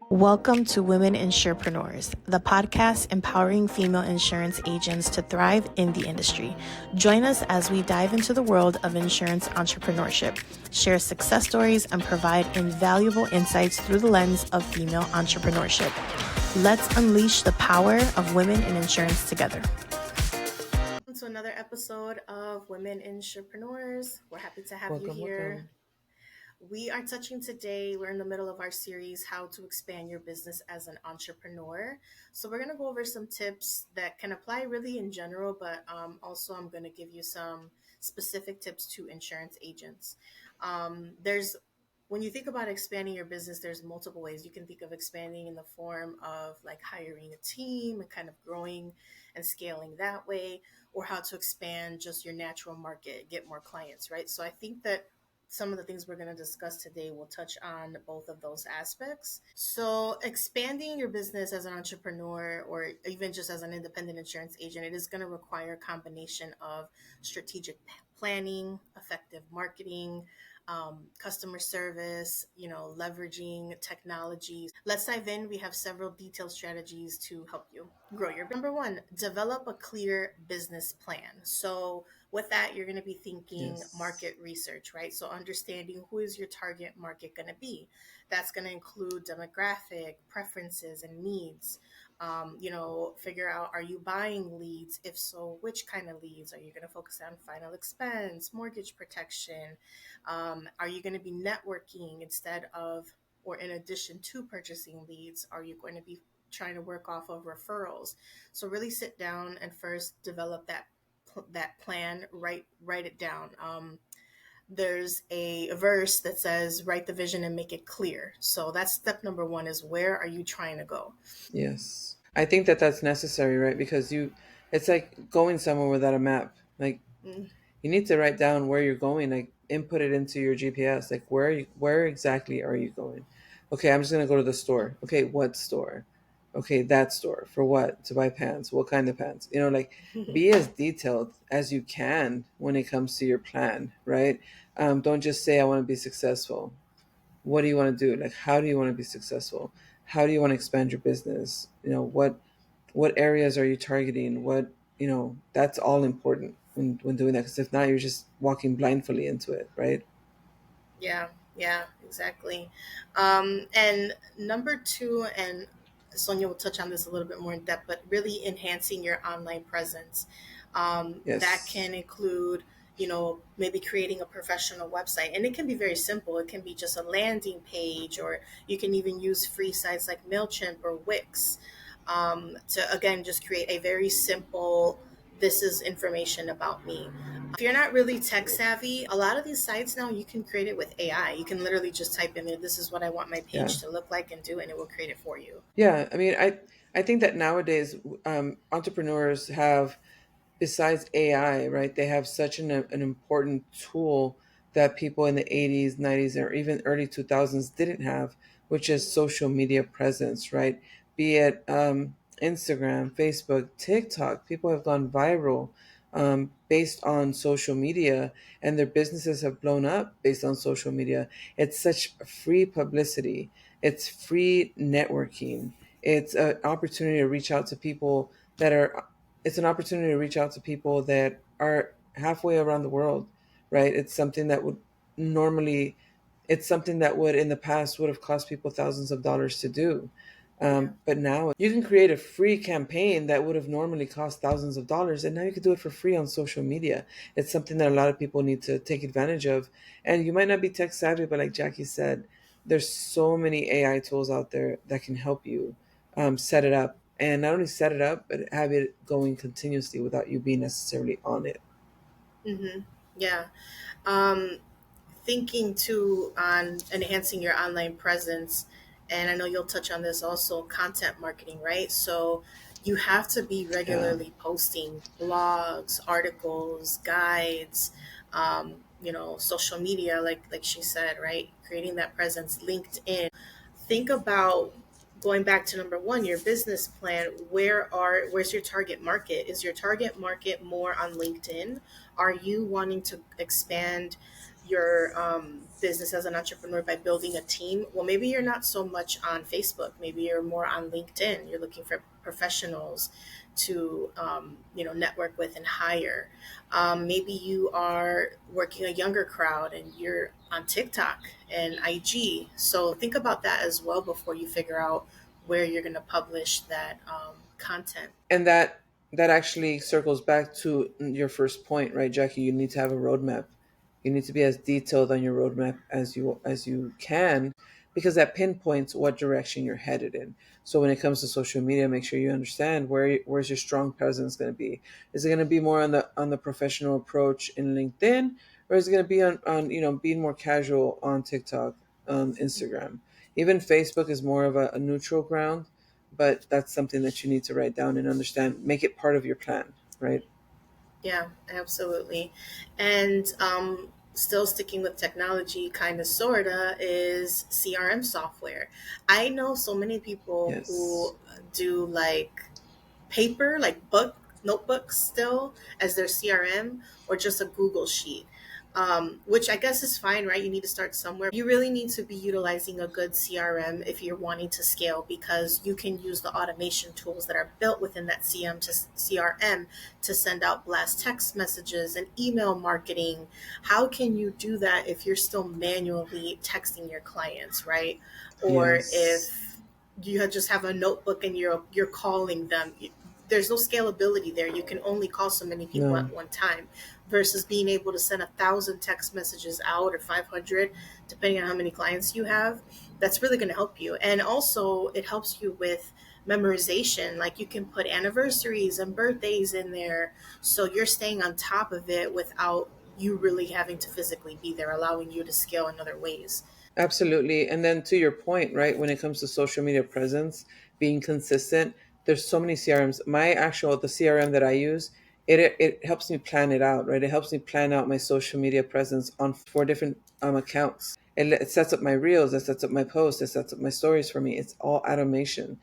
Welcome to Women Insurepreneurs, the podcast empowering female insurance agents to thrive in the industry. Join us as we dive into the world of insurance entrepreneurship, share success stories, and provide invaluable insights through the lens of female entrepreneurship. Let's unleash the power of women in insurance together. Welcome to another episode of Women Insurepreneurs. We're happy to have you here. Welcome. We are touching today, we're in the middle of our series, How to Expand Your Business as an Entrepreneur. So we're going to go over some tips that can apply really in general, but also I'm going to give you some specific tips to insurance agents. When you think about expanding your business, there's multiple ways. You can think of expanding in the form of like hiring a team and kind of growing and scaling that way, or how to expand just your natural market, get more clients, right? So I think that some of the things we're going to discuss today will touch on both of those aspects. So, expanding your business as an entrepreneur or even just as an independent insurance agent, it is going to require a combination of strategic planning, effective marketing, customer service, leveraging technology. Let's dive in. We have several detailed strategies to help you grow your. Number one, develop a clear business plan. So, with that, you're going to be thinking Yes. market research, right? So understanding who is your target market going to be. That's going to include demographic preferences and needs. Figure out, are you buying leads? If so, which kind of leads? Are you going to focus on final expense, mortgage protection? Are you going to be networking instead of, or in addition to purchasing leads? Are you going to be trying to work off of referrals? So really sit down and first develop that plan, write it down. There's a verse that says write the vision and make it clear. So that's step number one, is where are you trying to go? Yes. I think that that's necessary, right? Because it's like going somewhere without a map. Like Mm, you need to write down where you're going, like input it into your GPS. Like where exactly are you going? Okay, I'm just gonna go to the store. Okay, what store? Okay, that store. For what? To buy pants. What kind of pants? Like be as detailed as you can when it comes to your plan, right? Don't just say I want to be successful. What do you want to do? Like, how do you want to be successful? How do you want to expand your business? What areas are you targeting? That's all important when doing that. Because if not, you're just walking blindly into it, right? yeah, yeah, exactly. And number two, and Sonia will touch on this a little bit more in depth, but really enhancing your online presence. That Yes. can include, maybe creating a professional website. And it can be very simple. It can be just a landing page, or you can even use free sites like MailChimp or Wix, to, again, just create a very simple, this is information about me. If you're not really tech savvy, a lot of these sites now you can create it with AI. You can literally just type in there, this is what I want my Yeah. page to look like and do, and it will create it for you. Yeah. I mean, I think that nowadays entrepreneurs have, besides AI, right? They have such an important tool that people in the 80s, 90s, or even early 2000s didn't have, which is social media presence, right? Be it Instagram, Facebook, TikTok. People have gone viral based on social media, and their businesses have blown up based on social media. It's such free publicity, it's free networking, it's an opportunity to reach out to people that are it's an opportunity to reach out to people that are halfway around the world, right? Normally, it's something that would in the past would have cost people thousands of dollars to do. Yeah. But now you can create a free campaign that would have normally cost thousands of dollars, and now you can do it for free on social media. It's something that a lot of people need to take advantage of. And you might not be tech savvy, but like Jackie said, there's so many AI tools out there that can help you set it up, and not only set it up, but have it going continuously without you being necessarily on it. Mm-hmm. Yeah. Um, Thinking too on enhancing your online presence, and I know you'll touch on this also, content marketing, right? So you have to be Yeah. regularly posting blogs, articles, guides, social media, like she said, right? Creating that presence, LinkedIn. Think about, going back to number one, your business plan. Where's your target market? Is your target market more on LinkedIn? Are you wanting to expand your business as an entrepreneur by building a team. Well, maybe you're not so much on Facebook. Maybe you're more on LinkedIn. You're looking for professionals to network with and hire. Maybe you are working a younger crowd and you're on TikTok and IG. So think about that as well before you figure out where you're going to publish that content. And that actually circles back to your first point, right, Jackie? You need to have a roadmap. You need to be as detailed on your roadmap as you can, because that pinpoints what direction you're headed in. So when it comes to social media, make sure you understand where's your strong presence going to be. Is it going to be more on the professional approach in LinkedIn, or is it going to be on being more casual on TikTok, Instagram? Even Facebook is more of a neutral ground, but that's something that you need to write down and understand. Make it part of your plan, right? Yeah, absolutely. And still sticking with technology, kind of, sorta, is CRM software. I know so many people Yes. who do like paper, like book notebooks still as their CRM, or just a Google sheet. Which I guess is fine, right? You need to start somewhere. You really need to be utilizing a good CRM if you're wanting to scale, because you can use the automation tools that are built within that CRM to send out blast text messages and email marketing. How can you do that if you're still manually texting your clients, right? Or Yes. if just have a notebook and you're calling them. There's no scalability there. You can only call so many people No. at one time, versus being able to send 1,000 text messages out, or 500, depending on how many clients you have. That's really going to help you. And also, it helps you with memorization. Like, you can put anniversaries and birthdays in there. So you're staying on top of it without you really having to physically be there, allowing you to scale in other ways. Absolutely. And then to your point, right, when it comes to social media presence, being consistent, there's so many CRMs. The CRM that I use, it helps me plan it out, right? It helps me plan out my social media presence on 4 different accounts. It sets up my reels, it sets up my posts, it sets up my stories for me. It's all automation.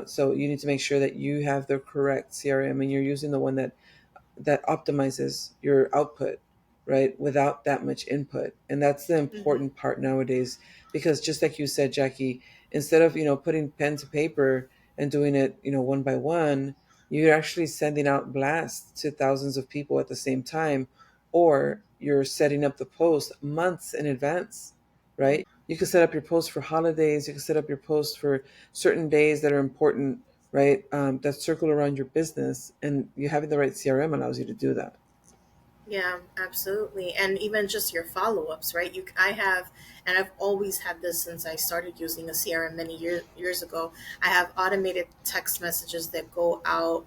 So you need to make sure that you have the correct CRM and you're using the one that optimizes your output, right, without that much input. And that's the Hmm. important part nowadays, because just like you said, Jackie, instead of putting pen to paper and doing it one by one, you're actually sending out blasts to thousands of people at the same time, or you're setting up the post months in advance, right? You can set up your post for holidays, you can set up your post for certain days that are important, right? That circle around your business, and you having the right CRM allows you to do that. Yeah, absolutely. And even just your follow-ups, right? I have, and I've always had this since I started using a CRM many years ago. I have automated text messages that go out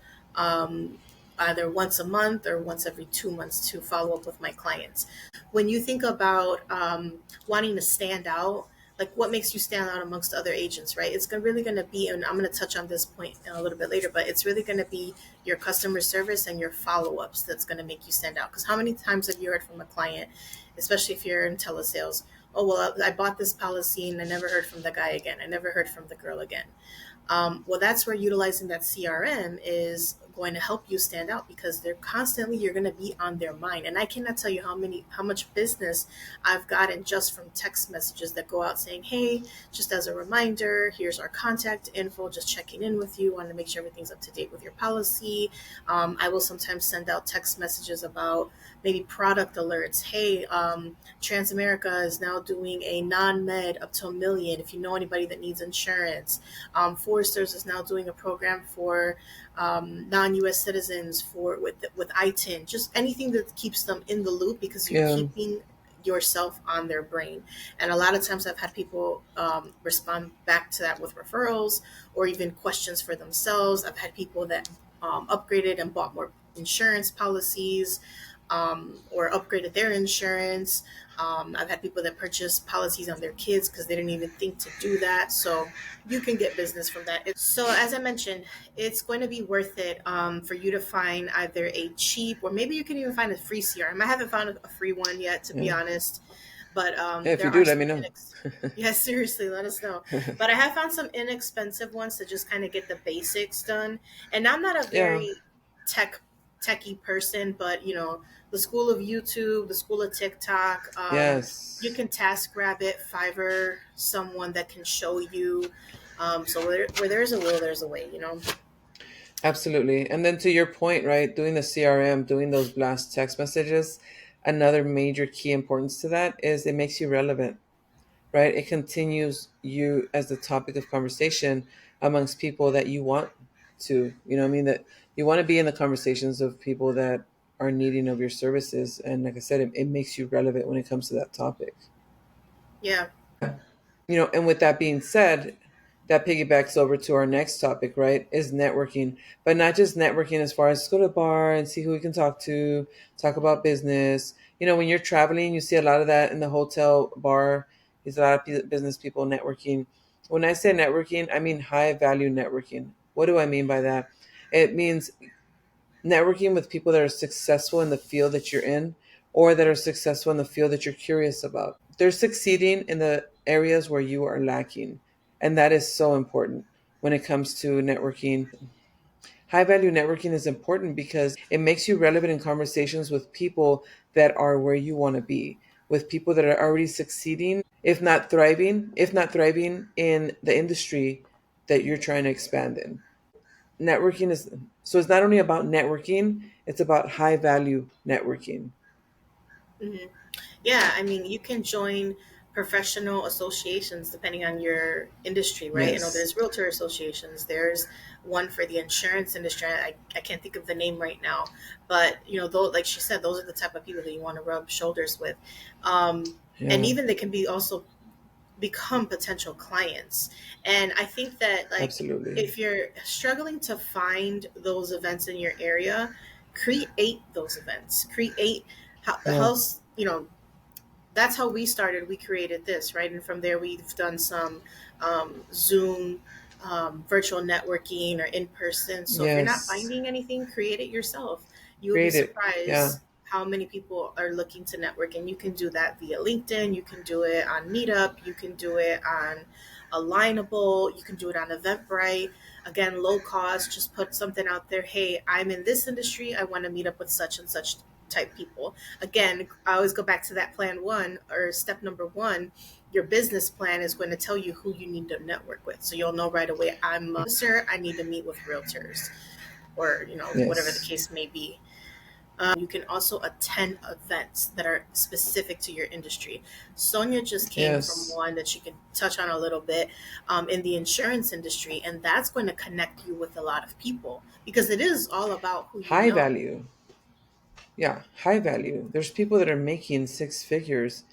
either once a month or once every 2 months to follow up with my clients. When you think about wanting to stand out, like, what makes you stand out amongst other agents, right? Really going to be, and I'm going to touch on this point a little bit later, but it's really going to be your customer service and your follow-ups that's going to make you stand out. Because how many times have you heard from a client, especially if you're in telesales? Oh, well, I bought this policy and I never heard from the guy again. I never heard from the girl again. Well, that's where utilizing that CRM is going to help you stand out, because you're going to be on their mind. And I cannot tell you how much business I've gotten just from text messages that go out saying, hey, just as a reminder, here's our contact info, just checking in with you, want to make sure everything's up to date with your policy. I will sometimes send out text messages about maybe product alerts. Hey, Transamerica is now doing a non-med up to 1 million if you know anybody that needs insurance. Foresters is now doing a program for non-U.S. citizens with ITIN. Just anything that keeps them in the loop, because you're Yeah. keeping yourself on their brain. And a lot of times I've had people respond back to that with referrals or even questions for themselves. I've had people that upgraded and bought more insurance policies, or upgraded their insurance. I've had people that purchased policies on their kids because they didn't even think to do that. So you can get business from that. So as I mentioned, it's going to be worth it for you to find either a cheap, or maybe you can even find a free CRM. I haven't found a free one yet, to be Yeah. honest, but Yeah, if you there do, are let some me know. yeah, seriously, let us know. But I have found some inexpensive ones to just kind of get the basics done. And I'm not a Yeah. very tech techie person, but the school of YouTube, the school of TikTok. You Yes. can TaskRabbit, Fiverr, someone that can show you. So where there's a will, there's a way. Absolutely. And then to your point, right, doing the CRM, doing those blast text messages, another major key importance to that is it makes you relevant, right? It continues you as the topic of conversation amongst people that you want to, what I mean, that you want to be in the conversations of people that are needing of your services. And like I said, it makes you relevant when it comes to that topic. Yeah. And with that being said, that piggybacks over to our next topic, right? Is networking, but not just networking as far as go to a bar and see who we can talk to, talk about business. When you're traveling, you see a lot of that in the hotel bar. There's a lot of business people networking. When I say networking, I mean high value networking. What do I mean by that? It means networking with people that are successful in the field that you're in or that are successful in the field that you're curious about. They're succeeding in the areas where you are lacking. And that is so important when it comes to networking. High value networking is important because it makes you relevant in conversations with people that are where you want to be, with people that are already succeeding, if not thriving in the industry that you're trying to expand in. So it's not only about networking, it's about high value networking. Hmm. Yeah, I mean, you can join professional associations depending on your industry, right? Yes. There's realtor associations. There's one for the insurance industry. I can't think of the name right now, but though, like she said, those are the type of people that you want to rub shoulders with, and Yeah, even they can be also become potential clients. And I think that, like, absolutely. if you're struggling to find those events in your area, create those events. Create Yeah. that's how we started. We created this, right? And from there, we've done some Zoom, virtual networking, or in person. So if you're not Yes. finding anything, create it yourself. You will be Create it. Yeah. surprised how many people are looking to network. And you can do that via LinkedIn. You can do it on Meetup. You can do it on Alignable. You can do it on Eventbrite. Again, low cost. Just put something out there. Hey, I'm in this industry. I want to meet up with such and such type people. Again, I always go back to that plan one, or step number one. Your business plan is going to tell you who you need to network with. So you'll know right away, I'm a officer, I need to meet with realtors, or whatever the Yes. case may be. You can also attend events that are specific to your industry. Sonia just came from Yes. one that she can touch on a little bit, in the insurance industry, and that's going to connect you with a lot of people because it is all about who you High know. value. Yeah, high value. There's people that are making six figures.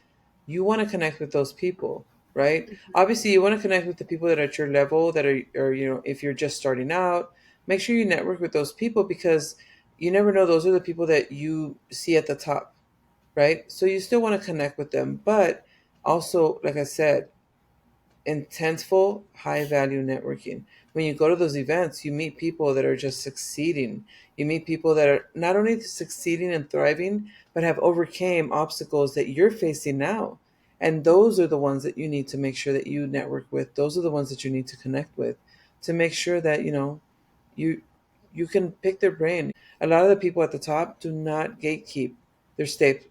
You want to connect with those people, right? Obviously, you want to connect with the people that are at your level that are, if you're just starting out, make sure you network with those people because you never know. Those are the people that you see at the top, right? So you still want to connect with them, but also, like I said, intentful, high value networking. When you go to those events, you meet people that are just succeeding. You meet people that are not only succeeding and thriving, but have overcame obstacles that you're facing now. And those are the ones that you need to make sure that you network with. Those are the ones that you need to connect with to make sure that, you you can pick their brain. A lot of the people at the top do not gatekeep their step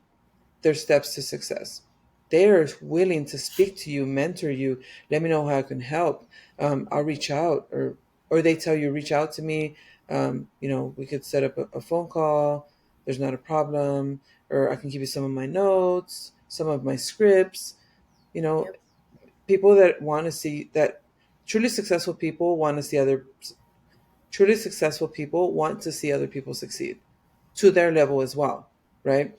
their steps to success. They are willing to speak to you, mentor you, let me know how I can help. I'll reach out, or they tell you reach out to me. We could set up a phone call. There's not a problem, or I can give you some of my notes, some of my scripts. You know, Yep. people that want to see that truly successful people want to see other truly successful people want to see other people succeed to their level as well, right?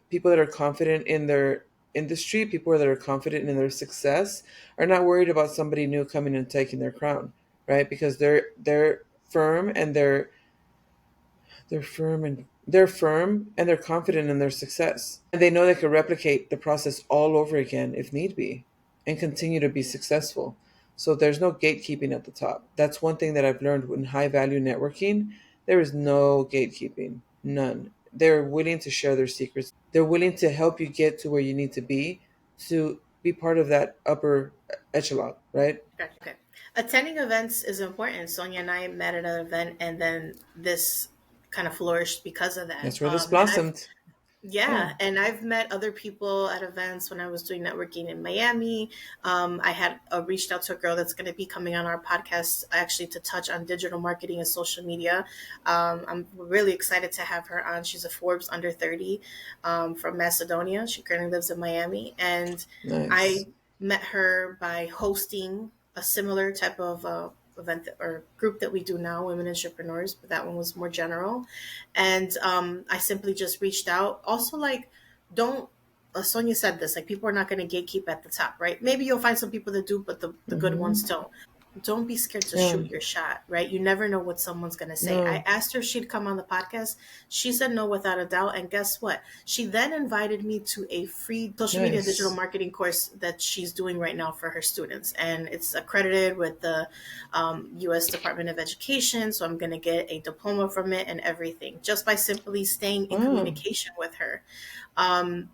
People that are confident in their industry, people that are confident in their success, are not worried about somebody new coming and taking their crown, right? Because they're firm and they're confident in their success, and they know they can replicate the process all over again if need be, and continue to be successful. So there's no gatekeeping at the top. That's one thing that I've learned in high value networking. There is no gatekeeping, none. They're willing to share their secrets. They're willing to help you get to where you need to be part of that upper echelon, right? Gotcha. Okay. Attending events is important. Sonia and I met at an event, and then this kind of flourished because of that. That's where this And I've blossomed. Yeah. Yeah, and I've met other people at events when I was doing networking in Miami. I had reached out to a girl that's going to be coming on our podcast actually to touch on digital marketing and social media. I'm really excited to have her on. She's a Forbes under 30 from Macedonia. She currently lives in Miami. And Nice. I met her by hosting a similar type of event or group that we do now, Women Entrepreneurs, but that one was more general. And I simply just reached out. Also, like, don't. Sonia said this, like, people are not going to gatekeep at the top, right? Maybe you'll find some people that do, but the good ones Hmm. don't be scared to Yeah. shoot your shot, right? You never know what someone's going to say. I No. asked her if she'd come on the podcast. She said no without a doubt. And guess what? She then invited me to a free social media digital Nice. marketing course that she's doing right now for her students. And it's accredited with the US Department of Education. So I'm going to get a diploma from it and everything just by simply staying in Wow. communication with her. Um,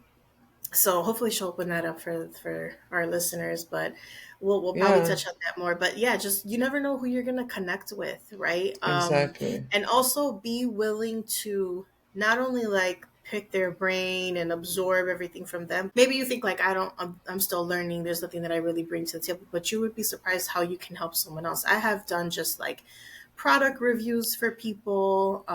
so hopefully she'll open that up for our listeners, but we'll probably Yeah. touch on that more. But yeah, just you never know who you're gonna connect with, right? Exactly. And also be willing to not only like pick their brain and absorb everything from them. Maybe you think like I'm still learning. There's nothing that I really bring to the table, but you would be surprised how you can help someone else. I have done just like product reviews for people.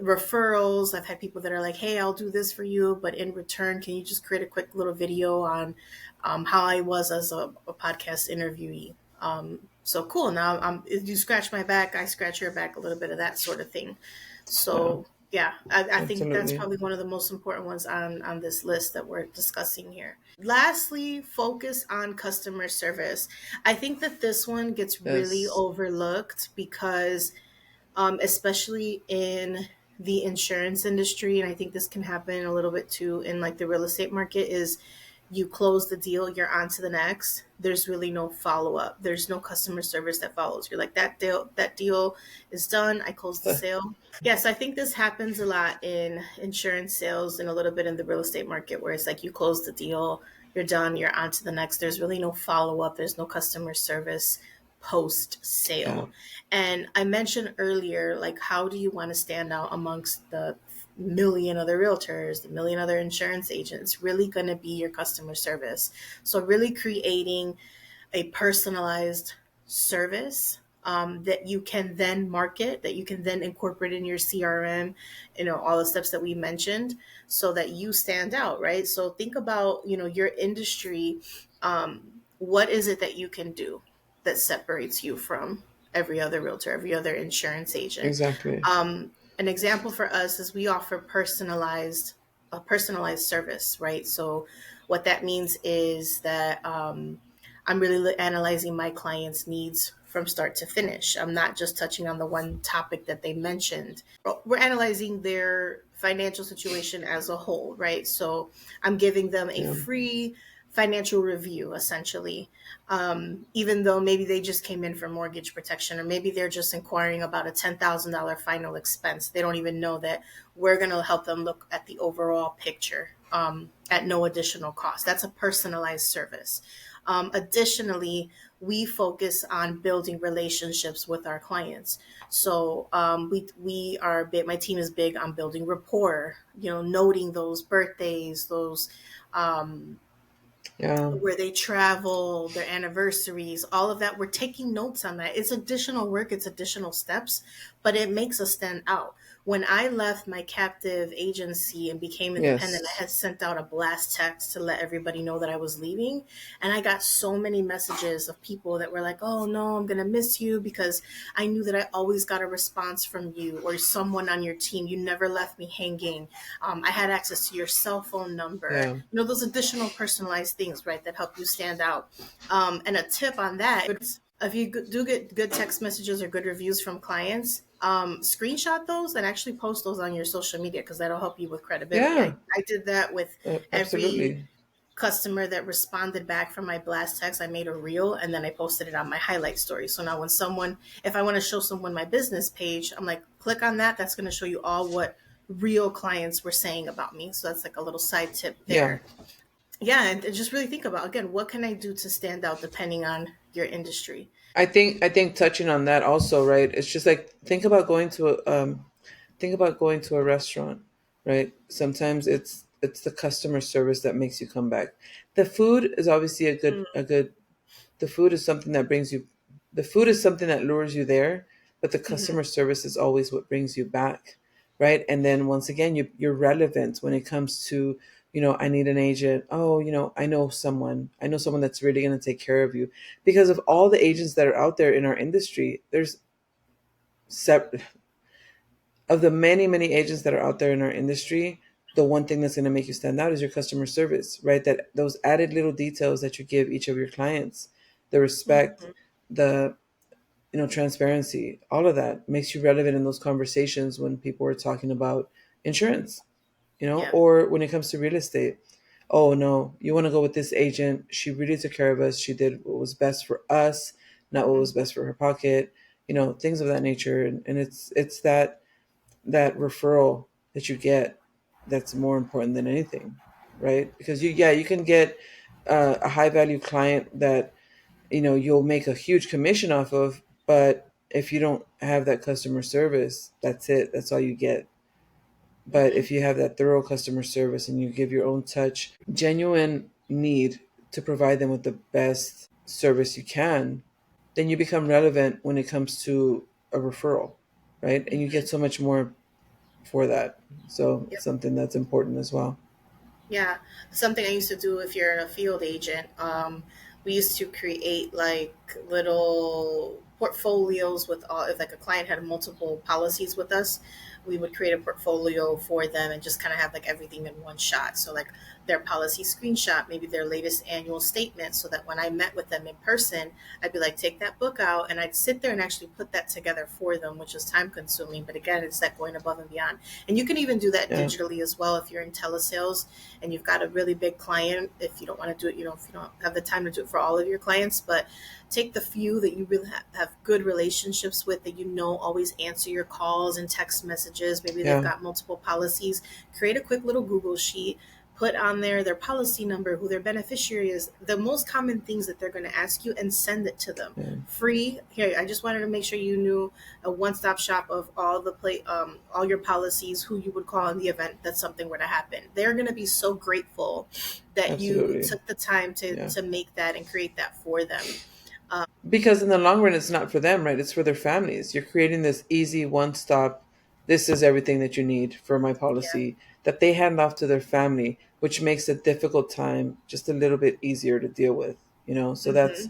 Referrals. I've had people that are like, "Hey, I'll do this for you, but in return, can you just create a quick little video on how I was as a podcast interviewee?" So cool. Now, if you scratch my back, I scratch your back. A little bit of that sort of thing. Yeah. So yeah, I think that's Absolutely. probably one of the most important ones on this list that we're discussing here. Lastly, focus on customer service. I think that this one gets really Yes. overlooked because especially in the insurance industry, and I think this can happen a little bit too in like the real estate market, is you close the deal, you're on to the next. There's really no follow up. There's no customer service that follows. You're like, that deal is done. I closed the sale. Yes, I think this happens a lot in insurance sales and a little bit in the real estate market where it's like you close the deal, you're done, you're on to the next. There's really no follow up. There's no customer service post Yeah. sale. And I mentioned earlier, like, how do you want to stand out amongst the million other realtors, the million other insurance agents? Really going to be your customer service. So, really creating a personalized service that you can then market, that you can then incorporate in your CRM, all the steps that we mentioned so that you stand out, right? So, think about, your industry. What is it that you can do that separates you from every other realtor, every other insurance agent? Exactly. An example for us is we offer a personalized service, right? So what that means is that I'm really analyzing my clients' needs from start to finish. I'm not just touching on the one topic that they mentioned. We're analyzing their financial situation as a whole, right? So I'm giving them a Yeah. free financial review, essentially, even though maybe they just came in for mortgage protection, or maybe they're just inquiring about a $10,000 final expense. They don't even know that we're going to help them look at the overall picture at no additional cost. That's a personalized service. Additionally, we focus on building relationships with our clients. So we are big. My team is big on building rapport. Noting those birthdays, those Yeah. where they travel, their anniversaries, all of that. We're taking notes on that. It's additional work, it's additional steps, but it makes us stand out. When I left my captive agency and became independent, I Yes. had sent out a blast text to let everybody know that I was leaving. And I got so many messages of people that were like, "Oh no, I'm going to miss you because I knew that I always got a response from you or someone on your team. You never left me hanging. I had access to your cell phone number." Yeah. Those additional personalized things, right, that help you stand out. And a tip on that, if you do get good text messages or good reviews from clients, screenshot those and actually post those on your social media because that'll help you with credibility. Yeah. I did that with every Absolutely. customer that responded back from my blast text. I made a reel and then I posted it on my highlight story. So now if I want to show someone my business page, I'm like, click on that. That's going to show you all what real clients were saying about me. So that's like a little side tip Yeah. there. Yeah, and just really think about, again, what can I do to stand out depending on your industry. I think touching on that also, right? It's just like think about going to a restaurant, right? Sometimes it's the customer service that makes you come back. The food is obviously Mm, a good the food is something that brings you the food is something that lures you there, but the mhm, customer service is always what brings you back, right? And then once again, you're relevant when it comes to, I need an agent. Oh, I know someone that's really going to take care of you. Because of all the agents that are out there in our industry, there's sep- of the many, many agents that are out there in our industry, the one thing that's going to make you stand out is your customer service, right? That those added little details that you give each of your clients, the respect, mhm. the transparency, all of that makes you relevant in those conversations when people are talking about insurance, Yeah. or when it comes to real estate. Oh no, you want to go with this agent. She really took care of us. She did what was best for us, not what was Mhm. best for her pocket, things of that nature. And it's that referral that you get that's more important than anything, right? Because you can get a high value client that you'll make a huge commission off of, but if you don't have that customer service, that's it, that's all you get. But Mhm. if you have that thorough customer service and you give your own touch, genuine need to provide them with the best service you can, then you become relevant when it comes to a referral, right? And you get Mhm. so much more for that. So Yep. it's something that's important as well. Yeah, something I used to do if you're a field agent, we used to create like little portfolios with all, if like a client had multiple policies with us, we would create a portfolio for them and just kind of have like everything in one shot. So like their policy screenshot, maybe their latest annual statement, so that when I met with them in person, I'd be like, take that book out, and I'd sit there and actually put that together for them, which is time consuming. But again, it's that going above and beyond. And you can even do that Yeah, digitally as well if you're in telesales and you've got a really big client. If you don't want to do it, if you don't have the time to do it for all of your clients, but take the few that you really have good relationships with, that always answer your calls and text messages. Maybe they've yeah, got multiple policies. Create a quick little Google sheet, put on there their policy number, who their beneficiary is, the most common things that they're going to ask you, and send it to them yeah, free. Here, I just wanted to make sure you knew a one-stop shop of all your policies, who you would call in the event that something were to happen. They're going to be so grateful that you absolutely. took the time to Yeah. to make that and create that for them. Because in the long run, it's not for them, right? It's for their families. You're creating this easy one stop. This is everything that you need for my Yeah. policy that they hand off to their family, which makes a difficult time just a little bit easier to deal with, So Hmm.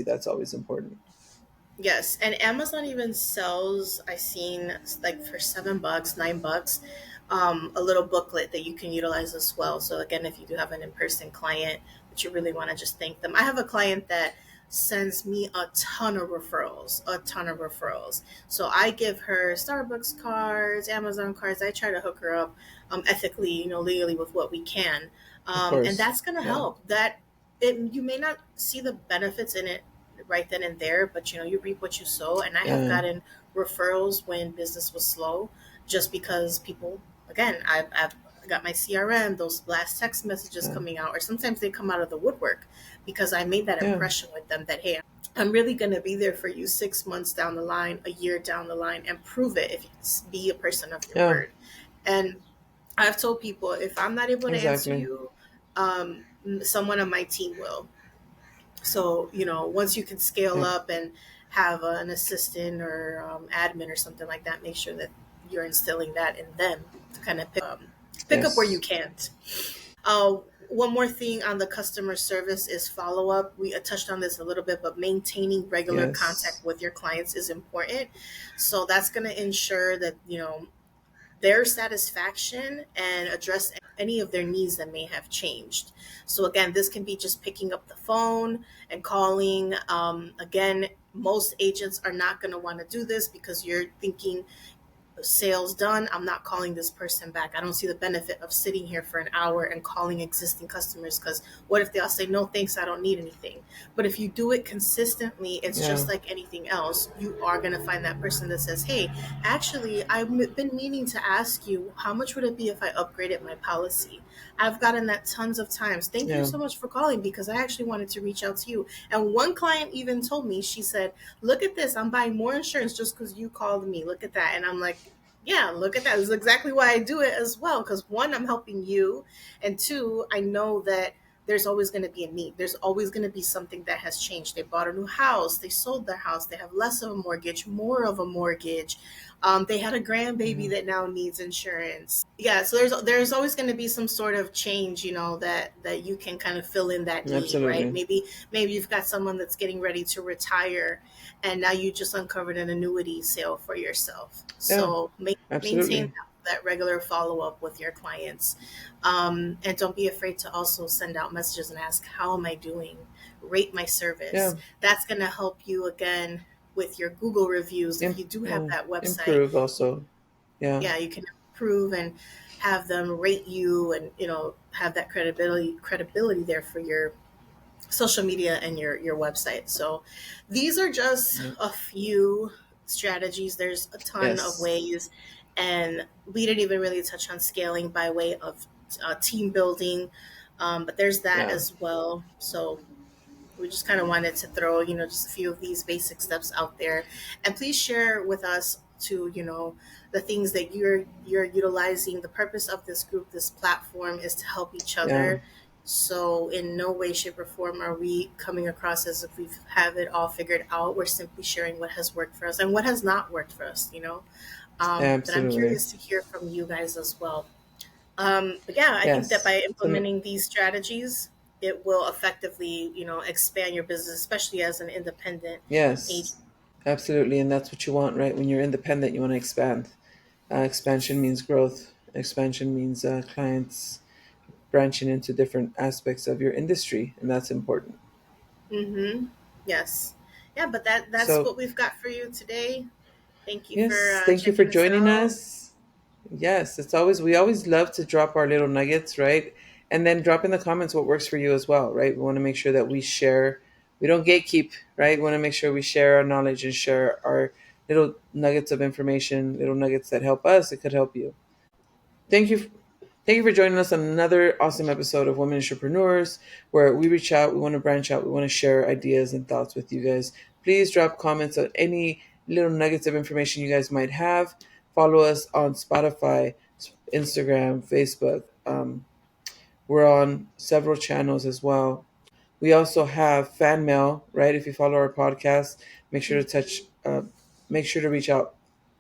that's always important. Yes, and Amazon even sells, I seen like for $7, $9, a little booklet that you can utilize as well. So again, if you do have an in-person client that you really want to just thank them. I have a client that sends me a ton of referrals, a ton of referrals. So I give her Starbucks cards, Amazon cards. I try to hook her up ethically, legally, with what we can. Of And course. that's going to Yeah. help. You may not see the benefits in it right then and there, but you reap what you sow. And I have Yeah. gotten referrals when business was slow, just because people, again, I've got my CRM, those blast text messages Yeah. coming out, or sometimes they come out of the woodwork because I made that Yeah. impression with them that, hey, I'm really going to be there for you 6 months down the line, a year down the line, and prove it if you be a person of your Yeah. word. And I've told people, if I'm not able to answer Exactly. you, someone on my team will. So, once you can scale Yeah. up and have an assistant or admin or something like that, make sure that you're instilling that in them to kind of pick up where you Yes. can't. Uh, One more thing on the customer service is follow up. We touched on this a little bit, but maintaining regular Yes. contact with your clients is important. So that's going to ensure that, their satisfaction and address any of their needs that may have changed. So again, this can be just picking up the phone and calling. Again, most agents are not going to want to do this because you're thinking sales done, I'm not calling this person back. I don't see the benefit of sitting here for an hour and calling existing customers, because what if they all say, no thanks, I don't need anything. But if you do it consistently, it's Yeah. just like anything else. You are going to find that person that says, hey, actually, I've been meaning to ask you, how much would it be if I upgraded my policy? I've gotten that tons of times. Thank you Yeah. so much for calling, because I actually wanted to reach out to you. And one client even told me, she said, look at this, I'm buying more insurance just because you called me. Look at that. And I'm like, yeah, look at that. This is exactly why I do it as well. Because one, I'm helping you. And two, I know that there's always going to be a need. There's always going to be something that has changed. They bought a new house. They sold their house. They have less of a mortgage, more of a mortgage. They had a grandbaby that now needs insurance. Yeah, so there's always going to be some sort of change, that you can kind of fill in that need, right? Absolutely. Maybe you've got someone that's getting ready to retire, and now you just uncovered an annuity sale for yourself. Yeah. So maintain Absolutely. that regular follow up with your clients, and don't be afraid to also send out messages and ask, how am I doing? Rate my Yeah. service. That's going to help you again with your Google reviews. If you do have Yeah. that website, Improve also. Yeah. yeah, you can improve and have them rate you, and have that credibility there for your social media and your website. So these are just Yeah. a few strategies. There's a ton of Yes. ways, and we didn't even really touch on scaling by way of team building, but there's that Yeah. as well. So we just kind of wanted to throw, just a few of these basic steps out there. And please share with us to, the things that you're utilizing. The purpose of this group, this platform, is to help each Yeah. other. So in no way, shape, or form are we coming across as if we have it all figured out. We're simply sharing what has worked for us and what has not worked for us. But I'm Absolutely. curious to hear from you guys as well. But yeah, I think that Yes. by So, implementing these strategies, it will effectively, expand your business, especially as an independent agent. yes. Absolutely. And that's what you want, right? When you're independent, you want to expand. Expansion means growth. Expansion means clients branching into different aspects of your industry, and that's important. Mm-hmm. Yes. Yeah, but that's So, what we've got for you today. Thank you for yes, thank you for checking this joining out. us. Yes, we always love to drop our little nuggets, right? And then drop in the comments what works for you as well, right? We want to make sure that we share, we don't gatekeep, right? We want to make sure we share our knowledge and share our little nuggets of information, little nuggets that help us, it could help you. Thank you. Thank you for joining us on another awesome episode of Women Entrepreneurs, where we reach out, we want to branch out, we want to share ideas and thoughts with you guys. Please drop comments on any little nuggets of information you guys might have. Follow us on Spotify, Instagram, Facebook. We're on several channels as well. We also have fan mail, right? If you follow our podcast, make sure to make sure to reach out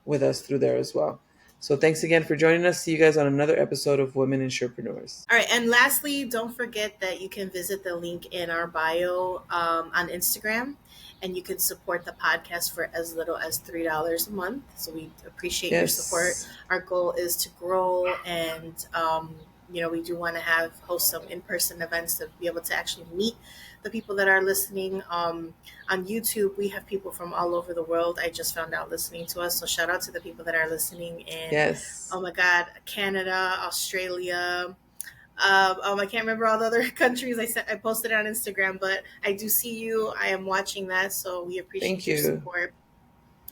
with us through there as well. So thanks again for joining us. See you guys on another episode of Women Entrepreneurs. All right, and lastly, don't forget that you can visit the link in our bio on Instagram, and you can support the podcast for as little as $3 a month. So we appreciate your support. Yes, Our goal is to grow, and we do want to host some in-person events to be able to actually meet the people that are listening. On YouTube, we have people from all over the world. I just found out listening to us, so shout out to the people that are listening in, yes. oh my God, Canada, Australia. I can't remember all the other countries I posted it on Instagram, but I do see you. I am watching that, so we Thank appreciate your you. support.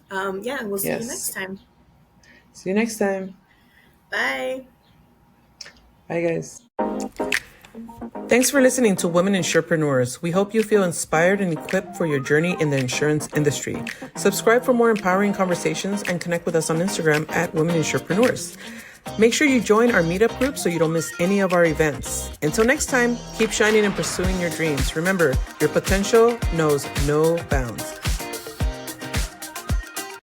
Yeah, and we'll see you next Yes. time. See you next time. Bye. Bye, guys. Thanks for listening to Women Entrepreneurs. We hope you feel inspired and equipped for your journey in the insurance industry. Subscribe for more empowering conversations and connect with us on Instagram at Women Entrepreneurs. Make sure you join our meetup group so you don't miss any of our events. Until next time, keep shining and pursuing your dreams. Remember, your potential knows no bounds.